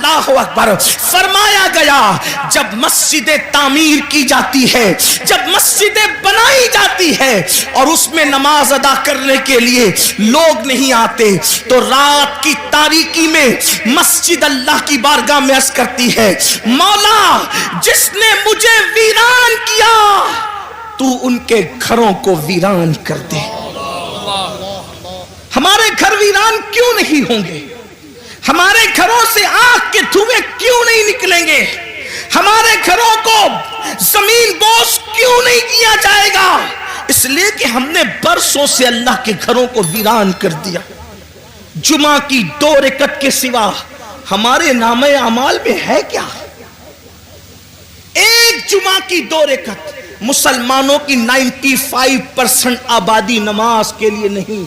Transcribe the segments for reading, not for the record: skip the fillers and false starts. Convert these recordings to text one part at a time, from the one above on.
اللہ اکبر. فرمایا گیا جب مسجدیں تعمیر کی جاتی ہے, جب مسجدیں بنائی جاتی ہے اور اس میں نماز ادا کرنے کے لیے لوگ نہیں آتے, تو رات کی تاریکی میں مسجد اللہ کی بارگاہ میں عرض کرتی ہے, مولا جس نے مجھے ویران کیا تو ان کے گھروں کو ویران کر دے. ہمارے گھر ویران کیوں نہیں ہوں گے؟ ہمارے گھروں سے آگ کے دھوئیں کیوں نہیں نکلیں گے؟ ہمارے گھروں کو زمین بوس کیوں نہیں کیا جائے گا؟ اس لیے کہ ہم نے برسوں سے اللہ کے گھروں کو ویران کر دیا. جمعہ کی 2 رکعت کے سوا ہمارے نامہ اعمال میں ہے کیا؟ ایک جمعہ کی 2 رکعت. مسلمانوں کی 95% آبادی نماز کے لیے نہیں.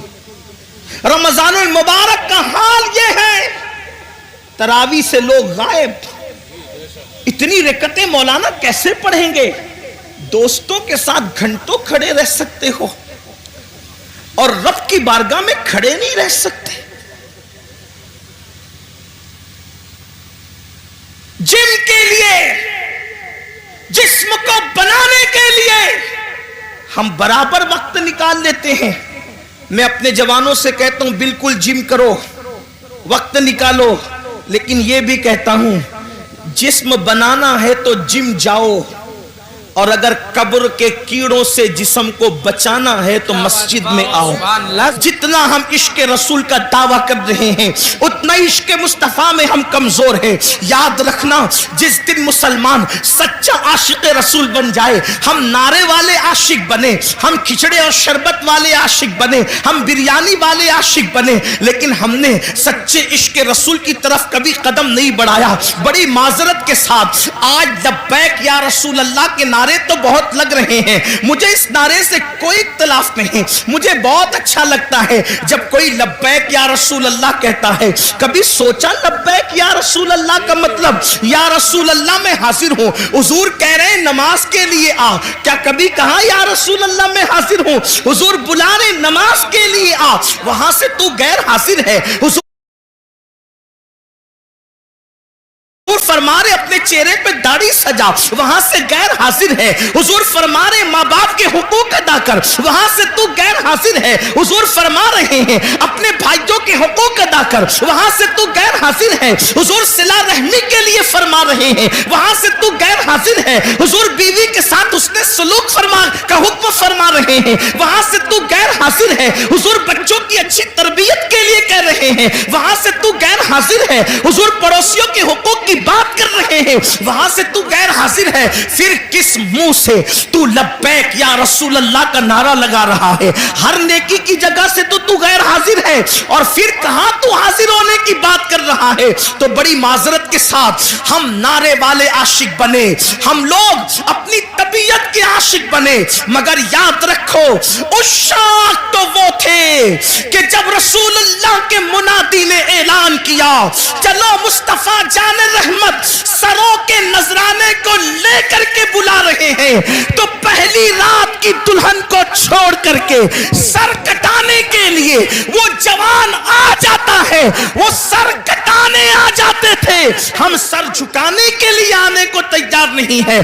رمضان المبارک کا حال یہ ہے, تراویح سے لوگ غائب. اتنی رکعتیں مولانا کیسے پڑھیں گے؟ دوستوں کے ساتھ گھنٹوں کھڑے رہ سکتے ہو اور رب کی بارگاہ میں کھڑے نہیں رہ سکتے. جم کے لیے, جسم کو بنانے کے لیے ہم برابر وقت نکال لیتے ہیں. میں اپنے جوانوں سے کہتا ہوں بالکل جم کرو, وقت نکالو, لیکن یہ بھی کہتا ہوں جسم بنانا ہے تو جم جاؤ, اور اگر قبر کے کیڑوں سے جسم کو بچانا ہے تو مسجد میں آؤ. جتنا ہم عشق رسول کا دعویٰ کر رہے ہیں اتنا عشق مصطفیٰ میں ہم کمزور ہیں. یاد رکھنا, جس دن مسلمان سچا عاشق رسول بن جائے, ہم نعرے والے عاشق بنے, ہم کھچڑے اور شربت والے عاشق بنے, ہم بریانی والے عاشق بنے, لیکن ہم نے سچے عشق رسول کی طرف کبھی قدم نہیں بڑھایا. بڑی معذرت کے ساتھ آج لبیک یا رسول اللہ کے نعرے تو بہت لگ رہے ہیں, مجھے اس نعرے سے کوئی اختلاف نہیں, مجھے بہت اچھا لگتا ہے جب کوئی لبیک یا رسول اللہ کہتا ہے. کبھی سوچا لبیک یا رسول اللہ کا مطلب یا رسول اللہ میں حاضر ہوں؟ حضور کہہ رہے ہیں نماز کے لیے آ, کیا کبھی کہا یا رسول اللہ میں حاضر ہوں؟ حضور بلا رہے نماز کے لیے آ, وہاں سے تو غیر حاضر ہے. حضور فرما رہے اپنے چہرے پہ داڑھی سجا, وہاں سے غیر حاضر ہے. حضور فرما رہے ماں باپ کے حقوق ادا کر, وہاں سے تو غیر حاضر ہے. حضور فرما رہے ہیں اپنے بھائیوں کے حقوق ادا کر, وہاں سے تو غیر حاضر ہے. حضور صلہ رحمی کے لیے فرما رہے ہیں, وہاں سے تو غیر حاضر ہے. حضور بیوی کے ساتھ اس نے سلوک کا حکم فرما رہے ہیں, وہاں سے تو غیر حاضر ہے. حضور بچوں کی اچھی تربیت کے لیے کہہ رہے ہیں, وہاں سے تو غیر حاضر ہے. حضور پڑوسیوں کے حقوق کی بات کر رہے ہیں, وہاں سے تو غیر حاضر ہے. پھر کس منہ سے تو لبیک یا رسول اللہ کا نعرہ لگا رہا ہے؟ ہر نیکی کی جگہ سے تو غیر حاضر ہے, اور پھر کہاں تو حاضر ہونے کی بات کر رہا ہے؟ تو بڑی معذرت کے ساتھ ہم نعرے والے عاشق بنے, ہم لوگ اپنی طبیعت کے عاشق بنے, مگر یاد رکھو عشاق تو وہ تھے کہ جب رسول اللہ کے منادی نے اعلان کیا چلو مصطفیٰ جان رحمت سروں کے نذرانے کو لے کر کے بلا رہے ہیں, تو پہلی رات کی دلہن کو چھوڑ کر کے سر کٹانے کے لیے وہ جوان آ جاتا ہے, وہ سر کٹانے آ جاتے تھے, ہم سر جھکانے کے لیے آنے کو تیار نہیں ہے.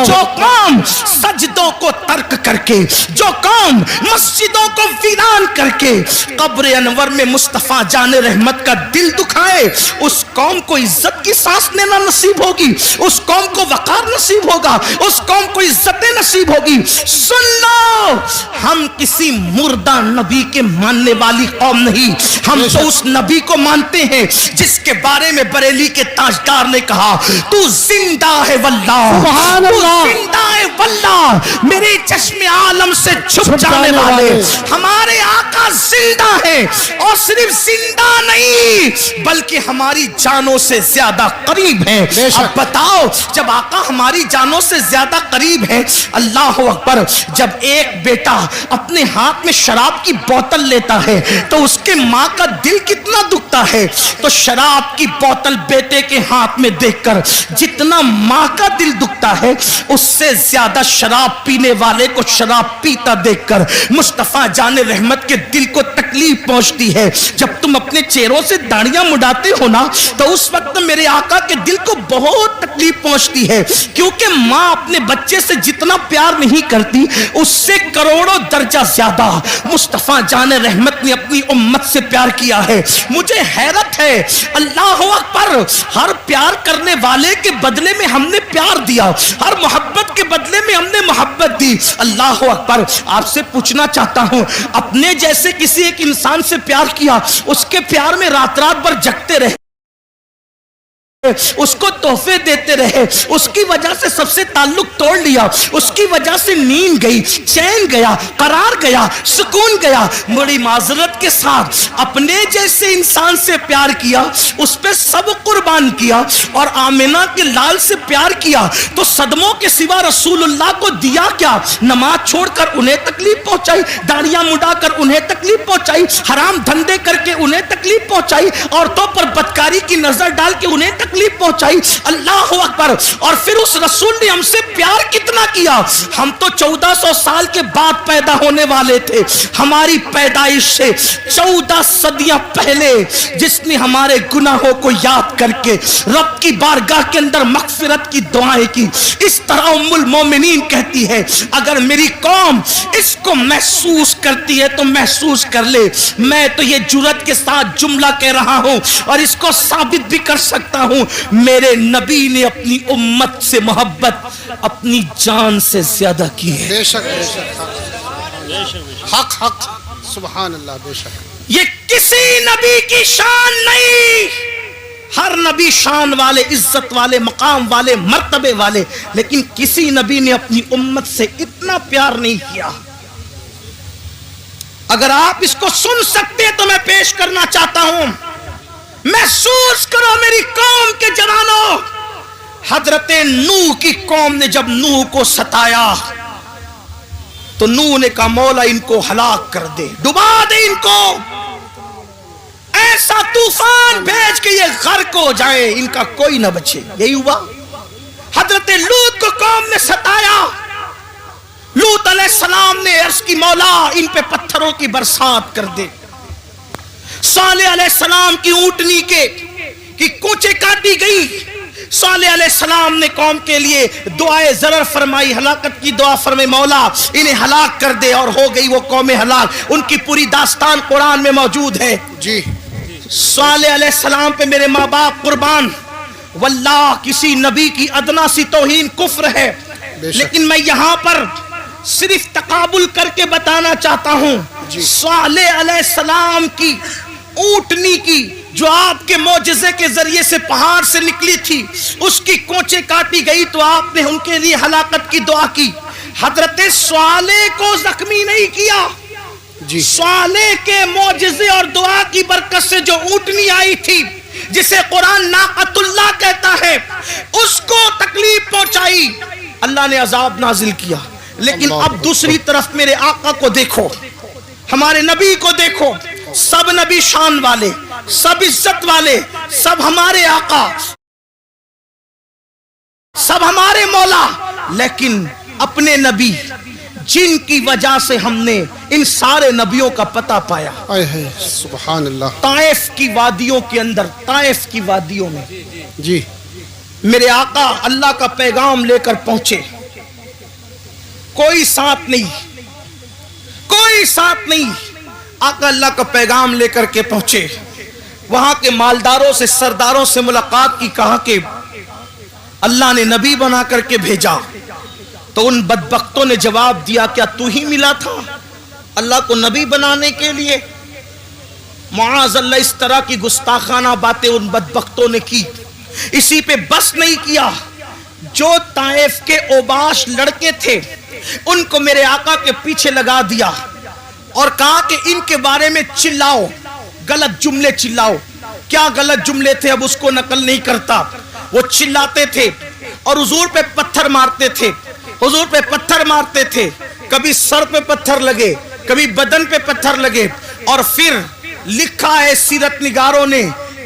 جو قوم سجدوں کو ترک کر کے, جو قوم مسجدوں کو ویران کر کے قبر انور میں مصطفیٰ جان رحمت کا دل دکھائے, اس قوم کو عزت کی سانس لینا نصیب ہوگی, اس قوم کو وقار نصیب ہوگا, اس قوم کو عزت نصیب ہوگی. سن لو, ہم کسی مردہ نبی کے ماننے والی قوم نہیں, ہم تو اس نبی کو مانتے ہیں جس کے بارے میں بریلی کے تاجدار نے کہا تو زندہ ہے واللہ, تو زندہ ہے واللہ, میرے چشم عالم سے چھپ جانے والے ہمارے آقا زندہ ہیں, اور صرف زندہ نہیں بلکہ ہماری جانوں سے زیادہ قریب ہیں. اب بتاؤ, جب آقا ہماری جانوں سے زیادہ قریب ہیں, اللہ اکبر, جب ایک بیٹا اپنے ہاتھ میں شراب کی بوتل لیتا ہے تو اس کے ماں کا دل کتنا دکھتا ہے, تو شراب کی بوتل بیٹے کے ہاتھ میں دیکھ کر جتنا ماں کا دل دکھتا ہے اس سے زیادہ شراب پینے والے کو شراب پیتا دیکھ کر مصطفیٰ جان رحمت کے دل کو تکلیف پہنچتی ہے. جب تم اپنے چہروں سے داڑیاں مڈاتے ہو نا تو اس وقت میرے آقا کے دل کو بہت تکلیف پہنچتی ہے, کیونکہ ماں اپنے بچے سے جتنا پیار نہیں کرتی اس سے کروڑوں درجہ زیادہ مصطفیٰ جان رحمت نے اپنی امت سے پیار کیا ہے. مجھے حیرت ہے, اللہ اکبر, ہر پیار کرنے والے کے بدلے میں ہم نے پیار دیا, ہر محبت کے بدلے میں ہم نے محبت دی. اللہ اکبر. آپ سے پوچھنا چاہتا ہوں, اپنے جیسے کسی ایک انسان سے پیار کیا, اس کے پیار میں رات رات بھر جگتے رہے, اس کو تحفے دیتے رہے, اس کی وجہ سے سب سے تعلق توڑ لیا, اس کی وجہ سے نیند گئی, چین گیا, قرار گیا, سکون گیا, بڑی معذرت کے ساتھ اپنے جیسے انسان سے پیار کیا, اس پہ سب قربان کیا, اور آمنہ کے لال سے پیار کیا تو صدموں کے سوا رسول اللہ کو دیا کیا؟ نماز چھوڑ کر انہیں تکلیف پہنچائی, داڑیاں مڈا کر انہیں تکلیف پہنچائی, حرام دھندے کر کے انہیں تکلیف پہنچائی, عورتوں پر بدکاری کی نظر ڈال کے انہیں تکلیف پہنچائی. اللہ اکبر. اور پھر اس رسول نے ہم سے پیار کتنا کیا. ہم تو 1400 سال کے بعد پیدا ہونے والے تھے, ہماری پیدائش سے 14 صدیاں پہلے جس نے ہمارے گناہوں کو یاد کر کے رب کی بارگاہ کے اندر مغفرت کی دعائیں کی. اس طرح ام المومنین کہتی ہے, اگر میری قوم اس کو محسوس کرتی ہے تو محسوس کر لے. میں تو یہ جرأت کے ساتھ جملہ کہہ رہا ہوں اور اس کو ثابت بھی کر سکتا ہوں, میرے نبی نے اپنی امت سے محبت اپنی جان سے زیادہ کی ہے. بے شک بے شک, حق حق, سبحان اللہ. بے شک یہ کسی نبی کی شان نہیں, ہر نبی شان والے, عزت والے, مقام والے, مرتبے والے, لیکن کسی نبی نے اپنی امت سے اتنا پیار نہیں کیا. اگر آپ اس کو سن سکتے تو میں پیش کرنا چاہتا ہوں. محسوس کرو میری قوم کے جوانوں, حضرت نوح کی قوم نے جب نوح کو ستایا تو نوح نے کہا مولا ان کو ہلاک کر دے, ڈبا دے ان کو, ایسا طوفان بھیج کے یہ غرق ہو جائے, ان کا کوئی نہ بچے. یہی ہوا. حضرت لوط کو قوم نے ستایا, لوط علیہ السلام نے عرض کی مولا ان پہ پتھروں کی برسات کر دے. صالح علیہ السلام کی اونٹنی کی کوچے کاٹی گئی. صالح علیہ السلام نے قوم کے لیے دعائے ضرر فرمائی, ہلاکت کی دعا فرمائی, مولا انہیں ہلاک کر دے, اور ہو گئی وہ قوم ہلاک. ان کی پوری داستان قرآن میں موجود ہے. جی. صالح علیہ السلام پہ میرے ماں باپ قربان, واللہ کسی نبی کی ادنا سی توہین کفر ہے, لیکن میں یہاں پر صرف تقابل کر کے بتانا چاہتا ہوں. صالح علیہ السلام کی اونٹنی کی جو آپ کے معجزے کے ذریعے سے پہاڑ سے نکلی تھی, اس کی کونچے کاٹی گئی تو آپ نے ان کے لیے ہلاکت کی دعا کی. حضرت صالح کو زخمی نہیں کیا. صالح کے معجزے اور دعا کی برکت سے جو اونٹنی آئی تھی جسے قرآن ناقۃ اللہ کہتا ہے, اس کو تکلیف پہنچائی, اللہ نے عذاب نازل کیا. لیکن اب دوسری طرف میرے آقا کو دیکھو, ہمارے نبی کو دیکھو, سب نبی شان والے, سب عزت والے, سب ہمارے آقا, سب ہمارے مولا, لیکن اپنے نبی جن کی وجہ سے ہم نے ان سارے نبیوں کا پتہ پایا, سبحان اللہ, طائف کی وادیوں کے اندر, طائف کی وادیوں میں جی میرے آقا اللہ کا پیغام لے کر پہنچے. کوئی ساتھ نہیں, کوئی ساتھ نہیں, آقا اللہ کا پیغام لے کر کے پہنچے. وہاں کے مالداروں سے, سرداروں سے ملاقات کی, کہا کہ اللہ نے نبی بنا کر کے بھیجا. تو ان بدبختوں نے جواب دیا, کیا تو ہی ملا تھا اللہ کو نبی بنانے کے لیے؟ معاذ اللہ, اس طرح کی گستاخانہ باتیں ان بدبختوں نے کی. اسی پہ بس نہیں کیا, جو طائف کے اوباش لڑکے تھے ان کو میرے آقا کے پیچھے لگا دیا اور کہا کہ ان کے بارے میں چلاؤ, غلط جملے چلاؤ. کیا غلط جملے تھے اب اس کو نقل نہیں کرتا. وہ چلاتے تھے اور حضور پہ پتھر مارتے تھے, حضور پہ پتھر مارتے تھے, کبھی سر پہ پتھر لگے, کبھی بدن پہ پتھر لگے. اور پھر لکھا ہے سیرت نگاروں نے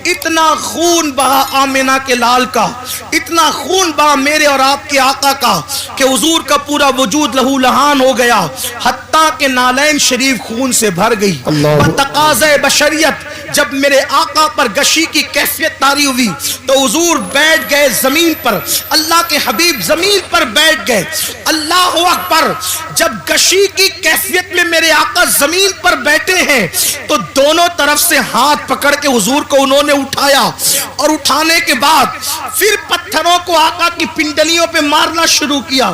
اتنا خون بہا آمنہ کے لال کا، اتنا خون بہا میرے اور آپ کے آقا کا کہ حضور کا پورا وجود لہو لہان ہو گیا، حتیٰ کہ نالین شریف خون سے بھر گئی۔ بتقاضۂ بشریت جب میرے آقا پر غشی کی کیفیت طاری ہوئی تو حضور بیٹھ گئے زمین پر، اللہ کے حبیب زمین پر بیٹھ گئے۔ اللہ اکبر! جب غشی کی کیفیت میں میرے آقا زمین پر بیٹھے ہیں تو دونوں طرف سے ہاتھ پکڑ کے حضور کو انہوں نے اٹھایا، اور اٹھانے کے بعد پھر پتھروں کو آقا کی پنڈلیوں پہ مارنا شروع کیا۔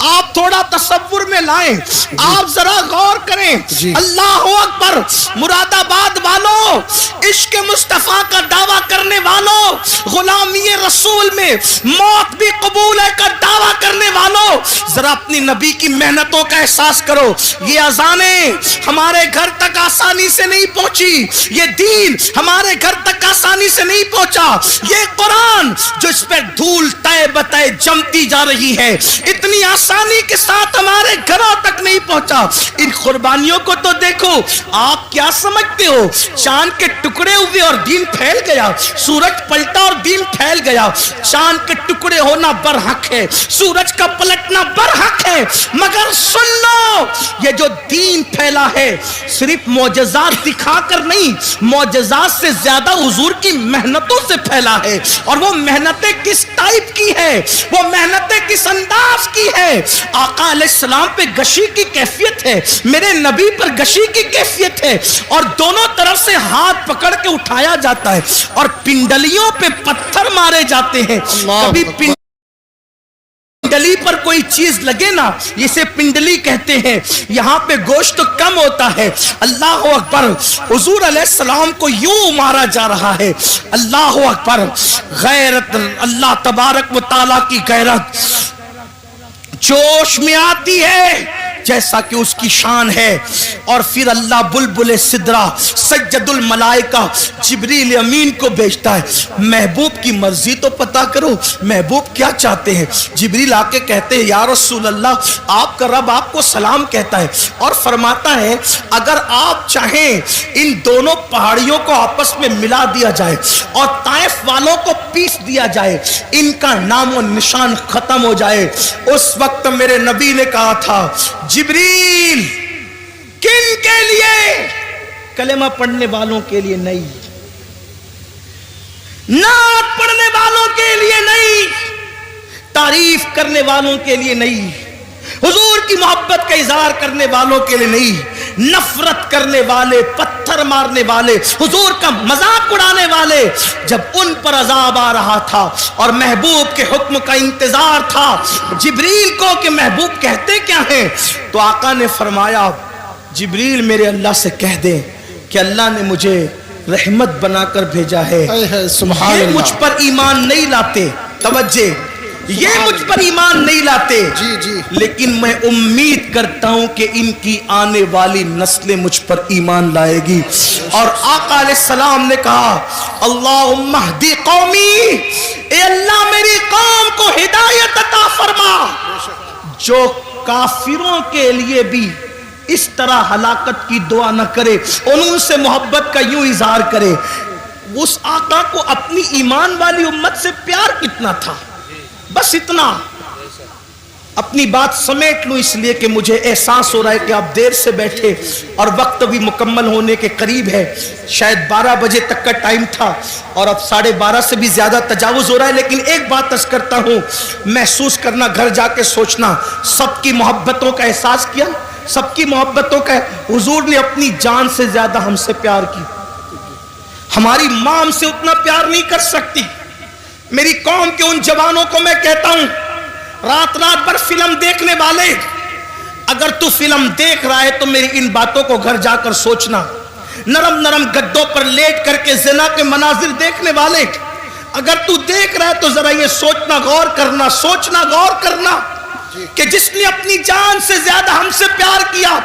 آپ تھوڑا تصور میں لائیں، آپ ذرا غور کریں۔ اللہ اکبر! مراد آباد والوں، عشق مصطفیٰ کا دعویٰ کرنے والوں، غلامی رسول میں موت بھی قبول ہے کا دعویٰ کرنے والوں، ذرا اپنی نبی کی محنتوں کا احساس کرو۔ یہ اذانیں ہمارے گھر تک آسانی سے نہیں پہنچی، یہ دین ہمارے گھر تک آسانی سے نہیں پہنچا، یہ قرآن جو اس پر دھول تہ بتہ جمتی جا رہی ہے اتنی آسانی کے ساتھ ہمارے گھروں تک نہیں پہنچا۔ ان قربانیوں کو تو دیکھو، آپ کیا سمجھتے ہو چاند کے ٹکڑے ہوئے اور دین پھیل گیا، سورج پلٹا اور دین پھیل گیا؟ چاند کے ٹکڑے ہونا برحق ہے، سورج کا پلٹنا برحق ہے، مگر سن لو یہ جو دین پھیلا ہے صرف معجزات دکھا کر نہیں، معجزات سے زیادہ حضور کی محنتوں سے پھیلا ہے۔ اور وہ محنتیں کس ٹائپ کی ہے، وہ محنتیں کس انداز کی ہے؟ آقا علیہ السلام پہ غشی کی کیفیت ہے، میرے نبی پر غشی کی کیفیت ہے، اور دونوں طرف سے ہاتھ پکڑ کے اٹھایا جاتا ہے اور پنڈلیوں پہ پتھر مارے جاتے ہیں۔ کبھی پنڈلی پر کوئی چیز لگے نا، اسے پنڈلی کہتے ہیں، یہاں پہ گوشت کم ہوتا ہے۔ اللہ اکبر! حضور علیہ السلام کو یوں مارا جا رہا ہے۔ اللہ اکبر! غیرت، اللہ تبارک و تعالیٰ کی غیرت جوش میں آتی ہے جیسا کہ اس کی شان ہے، اور پھر اللہ بلبل سدرہ سید الملائکہ جبریل امین کو بھیجتا ہے، محبوب کی مرضی تو پتا کرو، محبوب کیا چاہتے ہیں؟ جبریل آ کے کہتے ہیں یا رسول اللہ آپ کا رب آپ کو سلام کہتا ہے، اور فرماتا ہے اگر آپ چاہیں ان دونوں پہاڑیوں کو آپس میں ملا دیا جائے اور طائف والوں کو پیس دیا جائے، ان کا نام و نشان ختم ہو جائے۔ اس وقت میرے نبی نے کہا تھا جبریل کن کے لیے؟ کلمہ پڑھنے والوں کے لیے نہیں، نعت پڑھنے والوں کے لیے نہیں، تعریف کرنے والوں کے لیے نہیں، حضور کی محبت کا اظہار کرنے والوں کے لیے نہیں، نفرت کرنے والے، پتھر مارنے والے، حضور کا مذاق اڑانے والے، جب ان پر عذاب آ رہا تھا اور محبوب کے حکم کا انتظار تھا جبریل کو کہ محبوب کہتے کیا ہیں، تو آقا نے فرمایا جبریل میرے اللہ سے کہہ دیں کہ اللہ نے مجھے رحمت بنا کر بھیجا ہے، یہ مجھ پر ایمان نہیں لاتے، توجہ، یہ مجھ پر ایمان نہیں لاتے، لیکن میں امید کرتا ہوں کہ ان کی آنے والی نسلیں مجھ پر ایمان لائے گی۔ اور آقا علیہ السلام نے کہا اللہم اہدی قومی، اے اللہ میری قوم کو ہدایت عطا فرما، جو کافروں کے لیے بھی اس طرح ہلاکت کی دعا نہ کرے، ان سے محبت کا یوں اظہار کرے۔ اس آقا کو اپنی ایمان والی امت سے پیار کتنا تھا، بس اتنا۔ اپنی بات سمیٹ لوں اس لیے کہ مجھے احساس ہو رہا ہے کہ آپ دیر سے بیٹھے اور وقت بھی مکمل ہونے کے قریب ہے، شاید 12 بجے تک کا ٹائم تھا اور اب 12:30 سے بھی زیادہ تجاوز ہو رہا ہے، لیکن ایک بات عرض کرتا ہوں، محسوس کرنا، گھر جا کے سوچنا، سب کی محبتوں کا احساس کیا، سب کی محبتوں کا۔ حضور نے اپنی جان سے زیادہ ہم سے پیار کی، ہماری ماں ہم سے اتنا پیار نہیں کر سکتی۔ میری قوم کے ان جوانوں کو میں کہتا ہوں، رات رات بھر فلم دیکھنے والے، اگر تو فلم دیکھ رہا ہے تو میری ان باتوں کو گھر جا کر سوچنا۔ نرم نرم گدوں پر لیٹ کر کے زنا کے مناظر دیکھنے والے، اگر تو دیکھ رہا ہے تو ذرا یہ سوچنا، غور کرنا، سوچنا، غور کرنا کہ جس نے اپنی جان سے زیادہ ہم سے پیار کیا،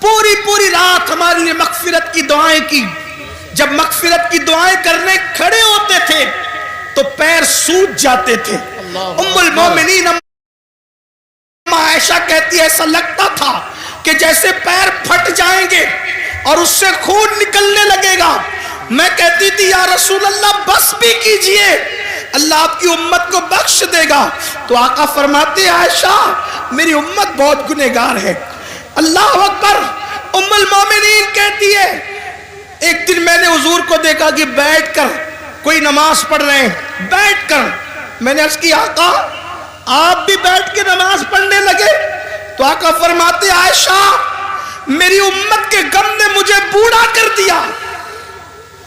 پوری رات ہمارے لیے مغفرت کی دعائیں کی۔ جب مغفرت کی دعائیں کرنے کھڑے ہوتے تھے تو پیر سوج جاتے تھے۔ ام المومنین عائشہ کہتی ہے ایسا لگتا تھا کہ جیسے پیر پھٹ جائیں گے اور اس سے خون نکلنے لگے گا۔ میں کہتی تھی یا رسول اللہ بس بھی کیجئے، اللہ آپ کی امت کو بخش دے گا۔ تو آقا فرماتے عائشہ میری امت بہت گنہگار ہے۔ اللہ اکبر۔ ام المومنین کہتی ہے ایک دن میں نے حضور کو دیکھا کہ بیٹھ کر کوئی نماز پڑھ رہے ہیں، بیٹھ کر۔ میں نے عرض کی آقا آپ بھی بیٹھ کے نماز پڑھنے لگے؟ تو آقا فرماتے عائشہ میری امت کے غم نے مجھے بوڑھا کر دیا،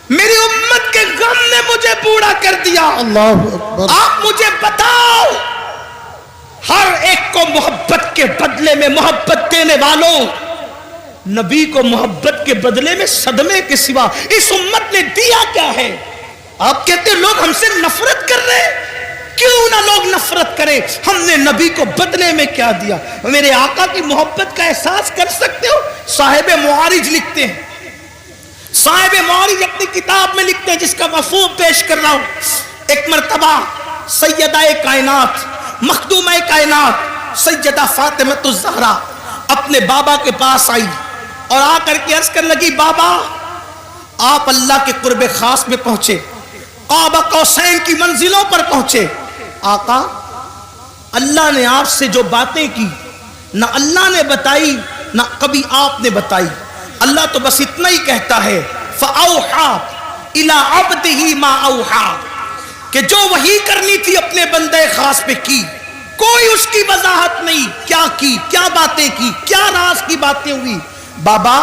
میری امت کے غم نے مجھے بوڑھا کر دیا۔ اللہ اکبر۔ آپ مجھے بتاؤ ہر ایک کو محبت کے بدلے میں محبت دینے والوں، نبی کو محبت کے بدلے میں صدمے کے سوا اس امت نے دیا کیا ہے؟ آپ کہتے ہیں لوگ ہم سے نفرت کر رہے ہیں، کیوں نہ لوگ نفرت کریں، ہم نے نبی کو بدلے میں کیا دیا؟ میرے آقا کی محبت کا احساس کر سکتے ہو؟ صاحب معارج لکھتے ہیں، صاحب معارج اپنی کتاب میں لکھتے ہیں جس کا مفہوم پیش کر رہا ہوں۔ ایک مرتبہ سیدہ کائنات مخدومہ کائنات سیدہ فاطمہ الزہرا اپنے بابا کے پاس آئی اور آ کر کے عرض کرنے لگی بابا آپ اللہ کے قرب خاص میں پہنچے، قاب قوسین کی منزلوں پر پہنچے۔ آقا اللہ نے آپ سے جو باتیں کی نہ اللہ نے بتائی نہ کبھی آپ نے بتائی، اللہ تو بس اتنا ہی کہتا ہے فَأَوْحَا إِلَىٰ عَبْدِهِ مَا أَوْحَا، کہ جو وحی کرنی تھی اپنے بندے خاص پہ کی، کوئی اس کی وضاحت نہیں، کیا کی، کیا باتیں کی، کیا راز کی باتیں ہوئی۔ بابا